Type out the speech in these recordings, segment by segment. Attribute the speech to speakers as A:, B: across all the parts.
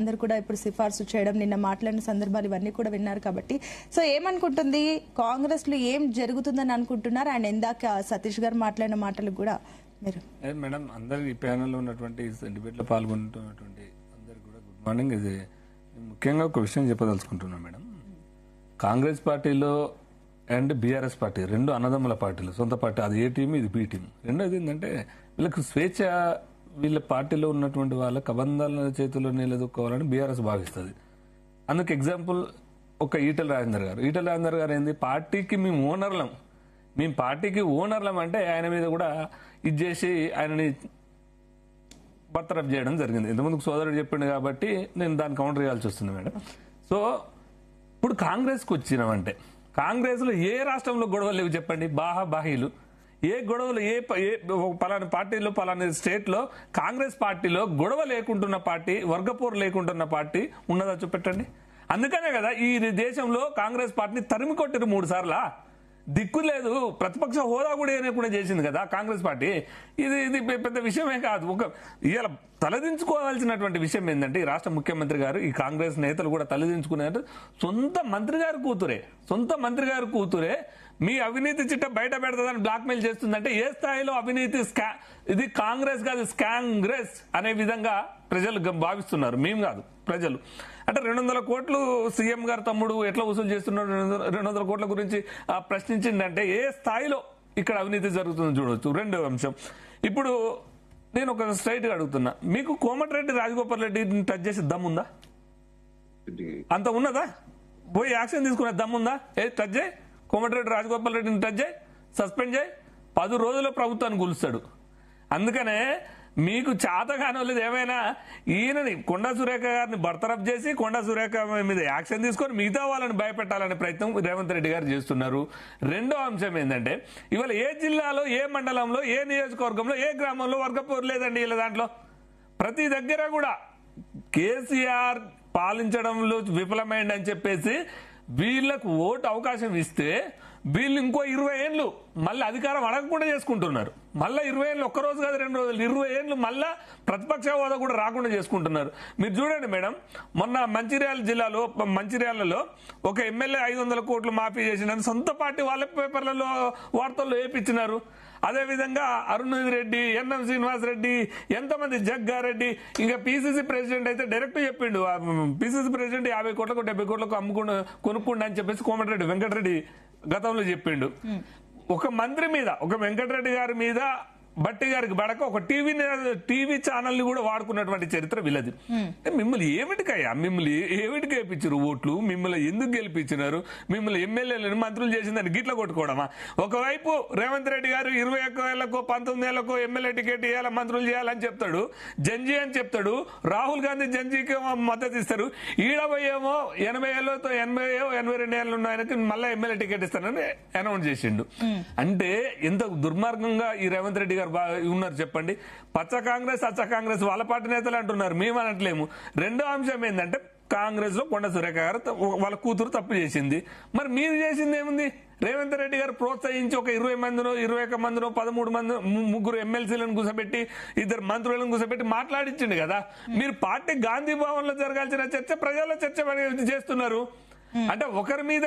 A: అందరు కూడా ఇప్పుడు సిఫార్సు చేయడం నిన్న మాట్లాడిన సందర్భాలు ఇవన్నీ కూడా విన్నారు కాబట్టి సో ఏమనుకుంటుంది కాంగ్రెస్ లో ఏం జరుగుతుందని అనుకుంటున్నారు అండ్ ఇందాక సతీష్ గారు మాట్లాడిన మాటలు కూడా మీరు
B: మేడం అందరు ఈ ప్యానెల్లో ఉన్నటువంటి డిబేట్ లో పాల్గొంటున్నటువంటి అందరికి కూడా గుడ్ మార్నింగ్. ఇది ముఖ్యంగా ఒక విషయం చెప్పదలుచుకుంటున్నాను మేడం. కాంగ్రెస్ పార్టీలో అండ్ బీఆర్ఎస్ పార్టీ రెండు అన్నదమ్ముల పార్టీలు, సొంత పార్టీ, అది ఏ టీం ఇది బి టీం. రెండోది ఏంటంటే వీళ్ళకి స్వేచ్ఛ, వీళ్ళ పార్టీలో ఉన్నటువంటి వాళ్ళ కబంధాల చేతుల్లో నిలదొక్కోవాలని బీఆర్ఎస్ భావిస్తుంది. అందుకు ఎగ్జాంపుల్ ఒక ఈటెల రాజేందర్ గారు ఏంది, పార్టీకి మేము పార్టీకి ఓనర్లం అంటే ఆయన మీద కూడా ఇది చేసి ఆయనని బర్తరఫ్ చేయడం జరిగింది. ఇంతకుముందుకు సోదరుడు చెప్పిండు కాబట్టి నేను దాన్ని కౌంటర్ చేయాల్సి వస్తుంది మేడం. సో ఇప్పుడు కాంగ్రెస్కి వచ్చినామంటే కాంగ్రెస్ లో ఏ రాష్ట్రంలో గొడవలు లేవు చెప్పండి? బాహీలు ఏ గొడవలు పలానా పార్టీలో పలానా స్టేట్ లో కాంగ్రెస్ పార్టీలో గొడవ లేకుంటున్న పార్టీ, వర్గపోరు లేకుంటున్న పార్టీ ఉన్నదా చూపెట్టండి. అందుకనే కదా ఈ దేశంలో కాంగ్రెస్ పార్టీని తరిమి కొట్టిరు 3 సార్లా. దిక్కు లేదు, ప్రతిపక్ష హోదా కూడా ఏనేకుండా చేసింది కదా కాంగ్రెస్ పార్టీ. ఇది పెద్ద విషయమే కాదు. ఇవాళ తలదించుకోవాల్సినటువంటి విషయం ఏంటంటే ఈ రాష్ట్ర ముఖ్యమంత్రి గారు, ఈ కాంగ్రెస్ నేతలు కూడా తలదించుకునేది సొంత మంత్రి గారి కూతురే మీ అవినీతి చిట్ట బయట పెడతాదని బ్లాక్మెయిల్ చేస్తుందంటే ఏ స్థాయిలో అవినీతి ఇది కాంగ్రెస్ కాదు స్కాంగ్రెస్ అనే విధంగా ప్రజలు భావిస్తున్నారు, మేము కాదు ప్రజలు. అంటే 200 కోట్లు సీఎం గారు తమ్ముడు ఎట్లా వసూలు చేస్తున్నాడు, 200 కోట్ల గురించి ప్రశ్నించిందంటే ఏ స్థాయిలో ఇక్కడ అవినీతి జరుగుతుందో చూడవచ్చు. రెండో అంశం, ఇప్పుడు నేను ఒక స్ట్రైట్ గా అడుగుతున్నా, మీకు కోమటిరెడ్డి రాజగోపాల్ రెడ్డిని టచ్ చేసి దమ్ముందా? అంత ఉన్నదా? పోయి యాక్షన్ తీసుకునే దమ్ముందా? టచ్ చేయి, కోమటిరెడ్డి రాజగోపాల్ రెడ్డిని టచ్ చేయి, సస్పెండ్ చేయి, 10 రోజుల్లో ప్రభుత్వాన్ని కూలుస్తాడు. అందుకనే మీకు చేతగానోలేదు ఏమైనా ఈయనని కొండా సురేఖ గారిని బర్తరఫ్ చేసి కొండా సురేఖ మీద యాక్షన్ తీసుకొని మిగతా వాళ్ళని భయపెట్టాలనే ప్రయత్నం రేవంత్ రెడ్డి గారు చేస్తున్నారు. రెండో అంశం ఏంటంటే ఇవాళ ఏ జిల్లాలో, ఏ మండలంలో, ఏ నియోజకవర్గంలో, ఏ గ్రామంలో వర్గపోరు లేదండి. వీళ్ళ దాంట్లో ప్రతి దగ్గర కూడా కేసీఆర్ పాలించడంలో విఫలమైందని చెప్పేసి వీళ్ళకు ఓటు అవకాశం ఇస్తే వీళ్ళు ఇంకో 20 ఏళ్ళు మళ్ళీ అధికారం అడగకుండా చేసుకుంటున్నారు. మళ్ళీ 20 ఏళ్ళు, ఒక్కరోజు కాదు 2 రోజులు, 20 ఏళ్ళు మళ్ళా ప్రతిపక్ష హోదా కూడా రాకుండా చేసుకుంటున్నారు. మీరు చూడండి మేడం, మొన్న మంచిర్యాలలో ఒక ఎమ్మెల్యే 500 కోట్లు మాఫీ చేసినందుకు సొంత పార్టీ వాళ్ళ పేపర్లలో వార్తల్లో వేయించినారు. అదేవిధంగా అరుణ్ రెడ్డి, ఎన్ఎం శ్రీనివాస్ రెడ్డి, ఎంతమంది జగ్గారెడ్డి, ఇంకా పిసిసి ప్రెసిడెంట్ అయితే డైరెక్ట్ చెప్పిండు, పిసిసి ప్రెసిడెంట్ 50 కోట్లకు 70 కోట్లకు కొనుక్కుండి అని చెప్పేసి కోమటిరెడ్డి వెంకటరెడ్డి గతంలో చెప్పిండు. ఒక మంత్రి మీద, ఒక వెంకటరెడ్డి గారి మీద బట్టి గారికి బడక ఒక టీవీ ఛానల్ ని కూడా వాడుకున్నటువంటి చరిత్ర వీళ్ళది. మిమ్మల్ని ఏమిటి గెలిపించారు ఓట్లు? మిమ్మల్ని ఎందుకు గెలిపించినారు? మిమ్మల్ని ఎమ్మెల్యేలను మంత్రులు చేసిందని గిట్ల కొట్టుకోవడమా? ఒకవైపు రేవంత్ రెడ్డి గారు 21 ఏళ్లకో 19 ఏళ్లకో ఎమ్మెల్యే టికెట్ ఇవ్వాలి, మంత్రులు చేయాలని చెప్తాడు, జంజీ అని చెప్తాడు. రాహుల్ గాంధీ జంజీకి మద్దతు ఇస్తారు. ఈడబోయేమో 80 ఏళ్ళతో 82 ఏళ్ళు ఉన్న ఆయనకి మళ్ళీ ఎమ్మెల్యే టికెట్ ఇస్తానని అనౌన్స్ చేసిండు. అంటే ఎంత దుర్మార్గంగా ఈ రేవంత్ రెడ్డి గారు ఉన్నారు చెప్పండి. పచ్చ కాంగ్రెస్ అచ్చ కాంగ్రెస్ వాళ్ళ పార్టీ నేతలు అంటున్నారు, మేము అనట్లేము. రెండో అంశం ఏంటంటే కాంగ్రెస్ లో కొండా సురేఖ గారు వాళ్ళ కూతురు తప్పు చేసింది. మరి మీరు చేసింది ఏముంది? రేవంత్ రెడ్డి గారు ప్రోత్సహించి ఒక 20 మందినో 21 మందినో 13 మంది, 3 ఎమ్మెల్సీలను కూర్చోబెట్టి 2 మంత్రులను కూర్చోబెట్టి మాట్లాడించిండు కదా. మీరు పార్టీ గాంధీ భవన్ లో జరగాల్సిన చర్చ ప్రజల్లో చర్చ చేస్తున్నారు. అంటే ఒకరి మీద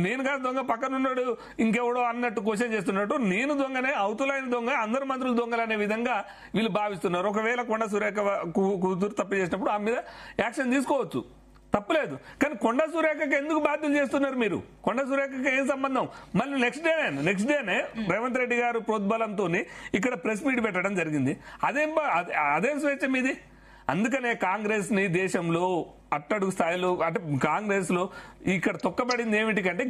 B: నేను కాదు దొంగ, పక్కనున్నాడు ఇంకెవడో అన్నట్టు క్వశ్చన్ చేస్తున్నట్టు నేను దొంగనే, అవతులైన దొంగ, అందరు మంత్రులు దొంగలు అనే విధంగా వీళ్ళు భావిస్తున్నారు. ఒకవేళ కొండా సురేఖ కూతురు తప్పు చేసినప్పుడు ఆ మీద యాక్షన్ తీసుకోవచ్చు, తప్పులేదు. కానీ కొండా సురేఖకి ఎందుకు బాధ్యత చేస్తున్నారు మీరు? కొండా సురేఖకి ఏం సంబంధం? మళ్ళీ నెక్స్ట్ డేనే రేవంత్ రెడ్డి గారు ప్రోద్బలంతో ఇక్కడ ప్రెస్ మీట్ పెట్టడం జరిగింది. అదేం స్వేచ్ఛ మీది? అందుకనే కాంగ్రెస్ ని దేశంలో అట్టడుగు స్థాయిలో, అంటే కాంగ్రెస్ లో ఇక్కడ తొక్కబడింది ఏమిటికంటే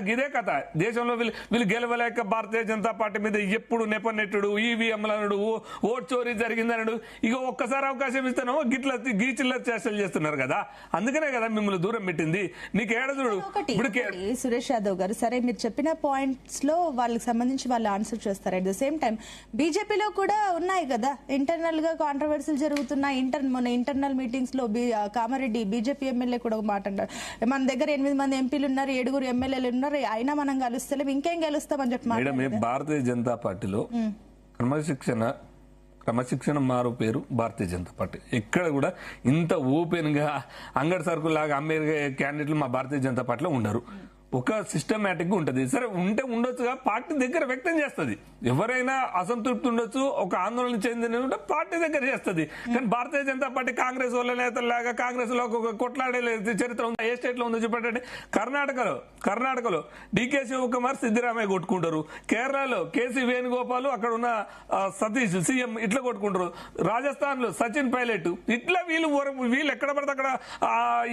B: గిదే కథ. దేశంలో వీళ్ళు గెలవలేక భారతీయ జనతా పార్టీ మీద ఎప్పుడు నెపనెట్టుడు, ఈవీఎంలనుడు, ఓట్ చోరీ జరిగిందనడు. ఇక ఒక్కసారి అవకాశం ఇస్తానో గీచిల్ల చేష్టలు చేస్తున్నారు కదా. అందుకనే కదా మిమ్మల్ని దూరం పెట్టింది. నీకు ఏడ చూడు ఇప్పుడు
A: సురేష్ యాదవ్ గారు, సరే మీరు చెప్పిన పాయింట్స్ లో వాళ్ళకి సంబంధించి వాళ్ళు ఆన్సర్ చేస్తారు. అట్ ద సేమ్ టైం బీజేపీలో కూడా ఉన్నాయి కదా ఇంటర్నల్ గా కాంట్రవర్సీలు జరుగుతున్నాయి. మొన్న ఇంటర్నల్ మీటింగ్స్ లో కామారెడ్డి బీజేపీ ఎమ్మెల్యే కూడా ఒక మాట అన్నారు, మన దగ్గర 8 మంది ఎంపీలు ఉన్నారు, 7 ఎమ్మెల్యేలు ఉన్నారు, అయినా మనం కలుస్తలేం, ఇంకేం గెలుస్తామని చెప్పి.
B: భారతీయ జనతా పార్టీలో క్రమశిక్షణ క్రమశిక్షణ మారు పేరు భారతీయ జనతా పార్టీ. ఎక్కడ కూడా ఇంత ఓపెన్ గా అంగడి సరుకులు లాగా అమ్మే క్యాండిడేట్లు మా భారతీయ జనతా పార్టీలో ఉండరు. ఒక సిస్టమేటిక్ గా ఉంటది. సరే ఉంటే ఉండొచ్చుగా, పార్టీ దగ్గర వ్యక్తం చేస్తుంది. ఎవరైనా అసంతృప్తి ఉండొచ్చు, ఒక ఆందోళన చెందిన పార్టీ దగ్గర చేస్తుంది. కానీ భారతీయ జనతా పార్టీ కాంగ్రెస్ వాళ్ళ నేతల్లాగా కాంగ్రెస్ లో ఒక కొట్లాడే చరిత్ర ఉంది. ఏ స్టేట్ లో ఉందో చెప్పండి. కర్ణాటకలో డికే శివకుమార్ సిద్దిరామయ్య కొట్టుకుంటారు. కేరళలో కేసీ వేణుగోపాల్, అక్కడ ఉన్న సతీష్ సీఎం ఇట్లా కొట్టుకుంటారు. రాజస్థాన్ లో సచిన్ పైలట్ ఇట్లా వీళ్ళు ఎక్కడ పడితే అక్కడ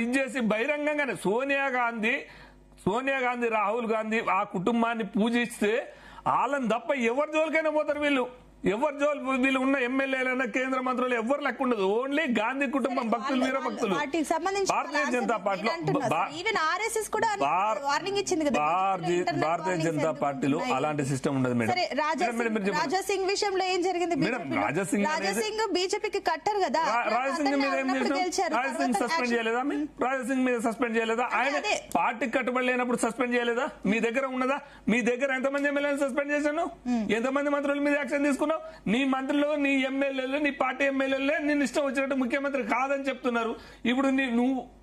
B: ఇది చేసి బహిరంగంగానే సోనియా గాంధీ రాహుల్ గాంధీ ఆ కుటుంబాన్ని పూజిస్తే వాళ్ళని తప్ప ఎవరి జోలికైనా పోతారు వీళ్ళు. వీళ్ళు ఉన్న ఎమ్మెల్యేలైనా కేంద్ర మంత్రులు ఎవరు లెక్క ఉండదు. ఓన్లీ గాంధీ కుటుంబం భక్తులు, వీర భక్తులు. భారతీయ జనతా పార్టీలో భారతీయ జనతా పార్టీలో అలాంటి సిస్టమ్ ఉండదు మేడం.
A: రాజాసింగ్ విషయంలో ఏం జరిగింది? రాజాసింగ్ బీజేపీకి కట్టారు కదా.
B: రాజాసింగ్ మీద ఏం చేశారు? రాజాసింగ్ సస్పెండ్ చేయలేదా? రాజాసింగ్ మీద సస్పెండ్ చేయలేదా? ఆయన పార్టీకి కట్టుబడి లేనప్పుడు సస్పెండ్ చేయలేదా? మీ దగ్గర ఉన్నదా? మీ దగ్గర ఎంతమంది ఎమ్మెల్యేలు సస్పెండ్ చేశాను? ఎంతమంది మంత్రుల మీద యాక్షన్ తీసుకున్నావు? నీ మంత్రులు, నీ ఎమ్మెల్యేలు, నీ పార్టీ ఎమ్మెల్యేలే నేను ఇష్టం వచ్చినట్టు ముఖ్యమంత్రి కాదని చెప్తున్నారు. ఇప్పుడు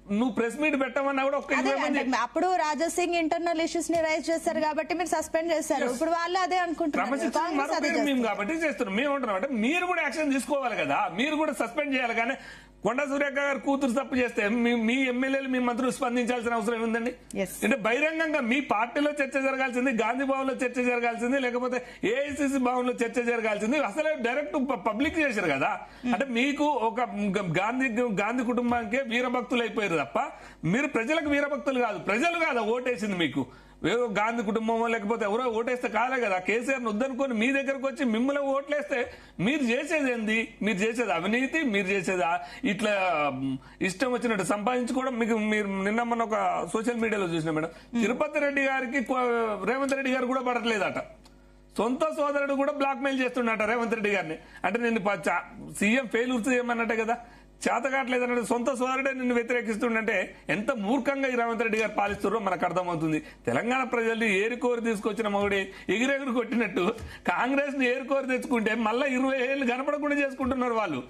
B: నువ్వు ప్రెస్ మీట్ పెట్టమన్నా కూడా
A: అప్పుడు రాజాసింగ్ ఇంటర్నల్ ఇష్యూస్ ని రైజ్ చేశారు కాబట్టి మీరు సస్పెండ్ చేశారు. ఇప్పుడు వాళ్ళు అదే అనుకుంటున్నారు.
B: మేము కాబట్టి చేస్తున్నాం. మేము అంటున్నాం అంటే మీరు కూడా యాక్షన్ తీసుకోవాలి కదా, మీరు కూడా సస్పెండ్ చేయాలి. కానీ కొండా సురేఖ గారు కూతురు తప్పు చేస్తే మీ ఎమ్మెల్యేలు, మీ మంత్రులు స్పందించాల్సిన అవసరం ఏముందండి? అంటే బహిరంగంగా మీ పార్టీలో చర్చ జరగాల్సింది, గాంధీ భవన్ లో చర్చ జరగాల్సింది, లేకపోతే ఏఐసిసి భవన్ లో చర్చ జరగాల్సింది. అసలే డైరెక్ట్ పబ్లిక్ చేశారు కదా. అంటే మీకు ఒక గాంధీ కుటుంబానికే వీరభక్తులు అయిపోయారు తప్ప మీరు ప్రజలకు వీరభక్తులు కాదు. ప్రజలు కాదా ఓటేసింది మీకు? ఏదో గాంధీ కుటుంబమో లేకపోతే ఎవరో ఓటేస్తే కాలే కదా. కేసీఆర్ వద్దనుకొని మీ దగ్గరకు వచ్చి మిమ్మల్ని ఓట్లేస్తే మీరు చేసేది ఏంది? మీరు చేసేది అవినీతి, మీరు చేసేది ఇట్లా ఇష్టం వచ్చినట్టు సంపాదించుకోవడం. మీరు నిన్న మొన్న ఒక సోషల్ మీడియాలో చూసిన మేడం, తిరుపతి రెడ్డి గారికి రేవంత్ రెడ్డి గారు కూడా పడట్లేదట. సొంత సోదరుడు కూడా బ్లాక్ మెయిల్ చేస్తున్నట రేవంత్ రెడ్డి గారిని. అంటే నిన్ను సీఎం ఫెయిల్యూర్ చేయమన్నట్టే కదా, చేత కావట్లేదన్నట్టు సొంత సోదరుడే నిన్ను వ్యతిరేకిస్తుండే. ఎంత మూర్ఖంగా ఈ రేవంత్ రెడ్డి గారు పాలిస్తారో మనకు అర్థమవుతుంది. తెలంగాణ ప్రజల్ని ఏరుకోరి తీసుకొచ్చిన మొగుడే ఎగిరెగురు కొట్టినట్టు కాంగ్రెస్ ని ఏరుకోరి తెచ్చుకుంటే మళ్ళా 20 ఏళ్ళు కనపడకుండా చేసుకుంటున్నారు వాళ్ళు.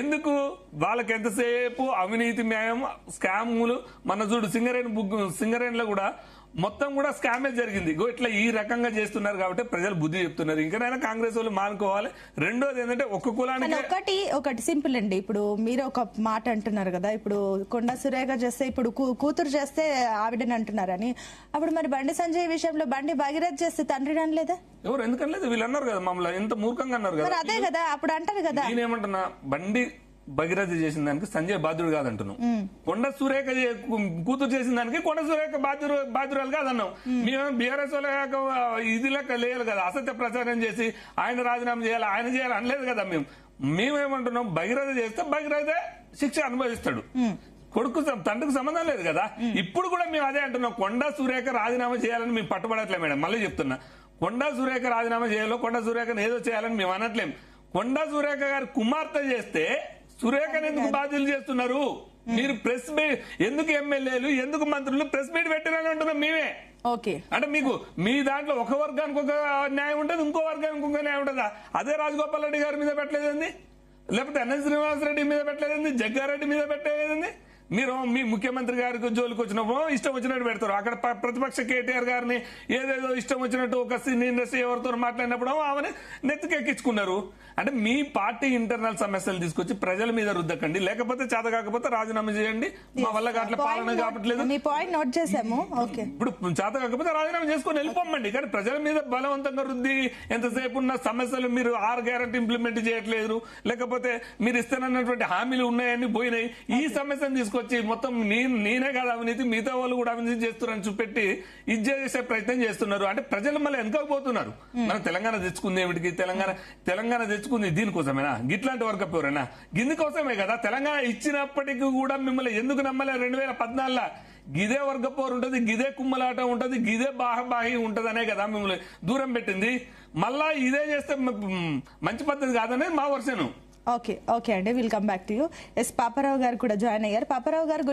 B: ఎందుకు? వాళ్ళకి ఎంతసేపు అవినీతి, న్యాయం, స్కాములు. మన చూడు సింగరేణిలో కూడా మొత్తం కూడా స్కామే జరిగింది. ఇట్లా ఈ రకంగా చేస్తున్నారు కాబట్టి ప్రజలు బుద్ధి చెప్తున్నారు. ఇంకనైనా కాంగ్రెస్ వాళ్ళు మానుకోవాలి. రెండోది ఏంటంటే ఒక్క కులానికి
A: ఒకటి సింపుల్ అండి. ఇప్పుడు మీరు ఒక మాట అంటున్నారు కదా, ఇప్పుడు కొండా సురేఖ చేస్తే ఇప్పుడు కూతురు చేస్తే ఆవిడని అంటున్నారని. అప్పుడు మరి బండి సంజయ్ విషయంలో బండి భగీరథ్ చేస్తే తండ్రిని అనలేదా?
B: ఎవరు ఎందుకనలేదు? వీళ్ళు అన్నారు కదా మమ్మల్ని ఎంత మూర్ఖంగా అన్నారు కదా.
A: అదే కదా అప్పుడు అంటారు కదా.
B: నేనేమంటున్నా, బండి భగీరథ చేసిన దానికి సంజయ్ బాధ్యుడు కాదంటున్నాం. కొండ సురేఖ కూతురు చేసిన దానికి కొండ సురేఖ బాధ్యురాలు కాదన్నాం. మేము బీఆర్ఎస్ వాళ్ళ ఇది లెక్క లేదు కదా, అసత్య ప్రచారం చేసి ఆయన రాజీనామా చేయాలి, ఆయన చేయాలి అనలేదు కదా. మేమేమంటున్నాం, భగీరథ చేస్తే భగీరథ శిక్ష అనుభవిస్తాడు. తండ్రికి సంబంధం లేదు కదా. ఇప్పుడు కూడా మేము అదే అంటున్నాం, కొండా సురేఖ రాజీనామా చేయాలని మేము పట్టుబడట్లే మేడం. మళ్ళీ చెప్తున్నా, కొండా సురేఖ రాజీనామా చేయాలో కొండా సురేఖను ఏదో చేయాలని మేము అనట్లేం. కొండా సురేఖ గారు కుమార్తె చేస్తే సురేఖను ఎందుకు బాధ్యులు చేస్తున్నారు? మీరు ప్రెస్ మీట్ ఎందుకు, ఎమ్మెల్యేలు ఎందుకు, మంత్రులు ప్రెస్ మీట్ పెట్టినని అంటున్నాం మేమే. అంటే మీకు మీ దాంట్లో ఒక వర్గానికి ఒక న్యాయం ఉంటుంది, ఇంకో వర్గానికి ఇంకో న్యాయం ఉంటుందా? అదే రాజగోపాల్ రెడ్డి గారి మీద పెట్టలేదండి, లేకపోతే ఎన్ఎస్ శ్రీనివాసరెడ్డి మీద పెట్టలేదండి, జగ్గారెడ్డి మీద పెట్టలేదండి. మీరు మీ ముఖ్యమంత్రి గారికి జోలికి వచ్చినప్పుడు ఇష్టం వచ్చినట్టు పెడతారు. అక్కడ ప్రతిపక్ష కేటీఆర్ గారిని ఏదేదో ఇష్టం వచ్చినట్టు ఒక సినీ ఇండస్ట్రీ ఎవరితో మాట్లాడినప్పుడు ఆమెను నెత్తికెక్కించుకున్నారు. అంటే మీ పార్టీ ఇంటర్నల్ సమస్యలు తీసుకొచ్చి ప్రజల మీద రుద్దకండి. లేకపోతే చేత కాకపోతే రాజీనామా చేయండి. మా వల్ల అట్లా పాలన కావట్లేదు. ఇప్పుడు చేత కాకపోతే రాజీనామా చేసుకొని వెళ్ళిపోమండి. కానీ ప్రజల మీద బలవంతంగా రుద్ది ఎంతసేపు ఉన్న సమస్యలు మీరు 6 గ్యారెంటీ ఇంప్లిమెంట్ చేయట్లేదు, లేకపోతే మీరు ఇస్తానన్నటువంటి హామీలు ఉన్నాయని పోయినాయి. ఈ సమస్యను తీసుకొచ్చి మొత్తం నేనే కాదు అవినీతి, మిగతా వాళ్ళు కూడా అవినీతి చేస్తున్నారని చూపెట్టి ఇది చేసే ప్రయత్నం చేస్తున్నారు. అంటే ప్రజలు మళ్ళీ వెనకపోతున్నారు. మనం తెలంగాణ తెచ్చుకుంది ఏమిటికి? తెలంగాణ తెచ్చుకుంది దీనికోసమేనా? గిట్లాంటి వర్గప్ ఎవరైనా గిందుకోసమే కదా. తెలంగాణ ఇచ్చినప్పటికీ కూడా మిమ్మల్ని ఎందుకు నమ్మలే? 2014 గిదే వర్గపోరు ఉంటుంది, గిదే కుమ్మలాట ఉంటుంది, గిదే బాహబాహి ఉంటది అనే కదా మిమ్మల్ని దూరం పెట్టింది. మళ్ళా ఇదే చేస్తే మంచి పద్ధతి కాదనేది మా వర్షను.
A: ఓకే అండి, will come back to you. S Paparao గారు కూడా జాయిన్ అయ్యారు. పాపారావు గారు